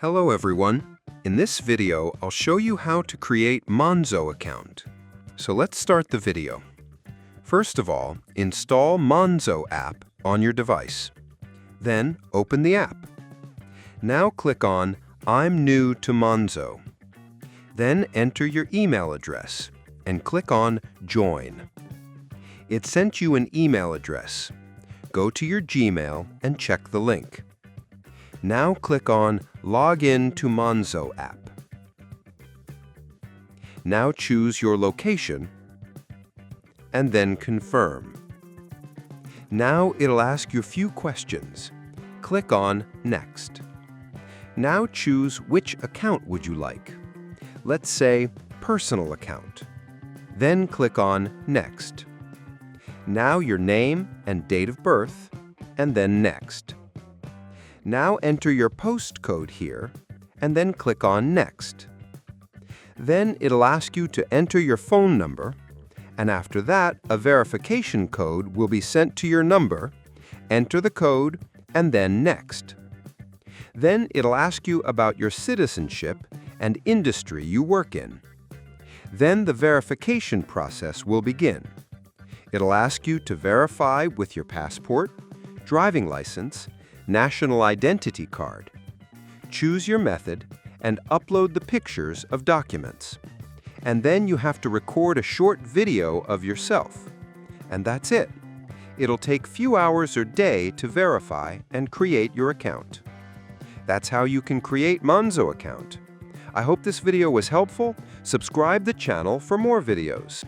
Hello everyone. In this video, I'll show you how to create Monzo account. So let's start the video. First of all, install Monzo app on your device. Then open the app. Now click on I'm new to Monzo. Then enter your email address and click on Join. It sent you an email address. Go to your Gmail and check the link. Now click on Log in to Monzo app. Now choose your location and then confirm. Now it'll ask you a few questions. Click on Next. Now choose which account would you like. Let's say Personal account. Then click on Next. Now your name and date of birth, and then Next. Now enter your postcode here, and then click on Next. Then it'll ask you to enter your phone number, and after that, a verification code will be sent to your number. Enter the code, and then Next. Then it'll ask you about your citizenship and industry you work in. Then the verification process will begin. It'll ask you to verify with your passport, driving license, national identity card. Choose your method and upload the pictures of documents. And then you have to record a short video of yourself. And that's it. It'll take few hours or day to verify and create your account. That's how you can create Monzo account. I hope this video was helpful. Subscribe the channel for more videos.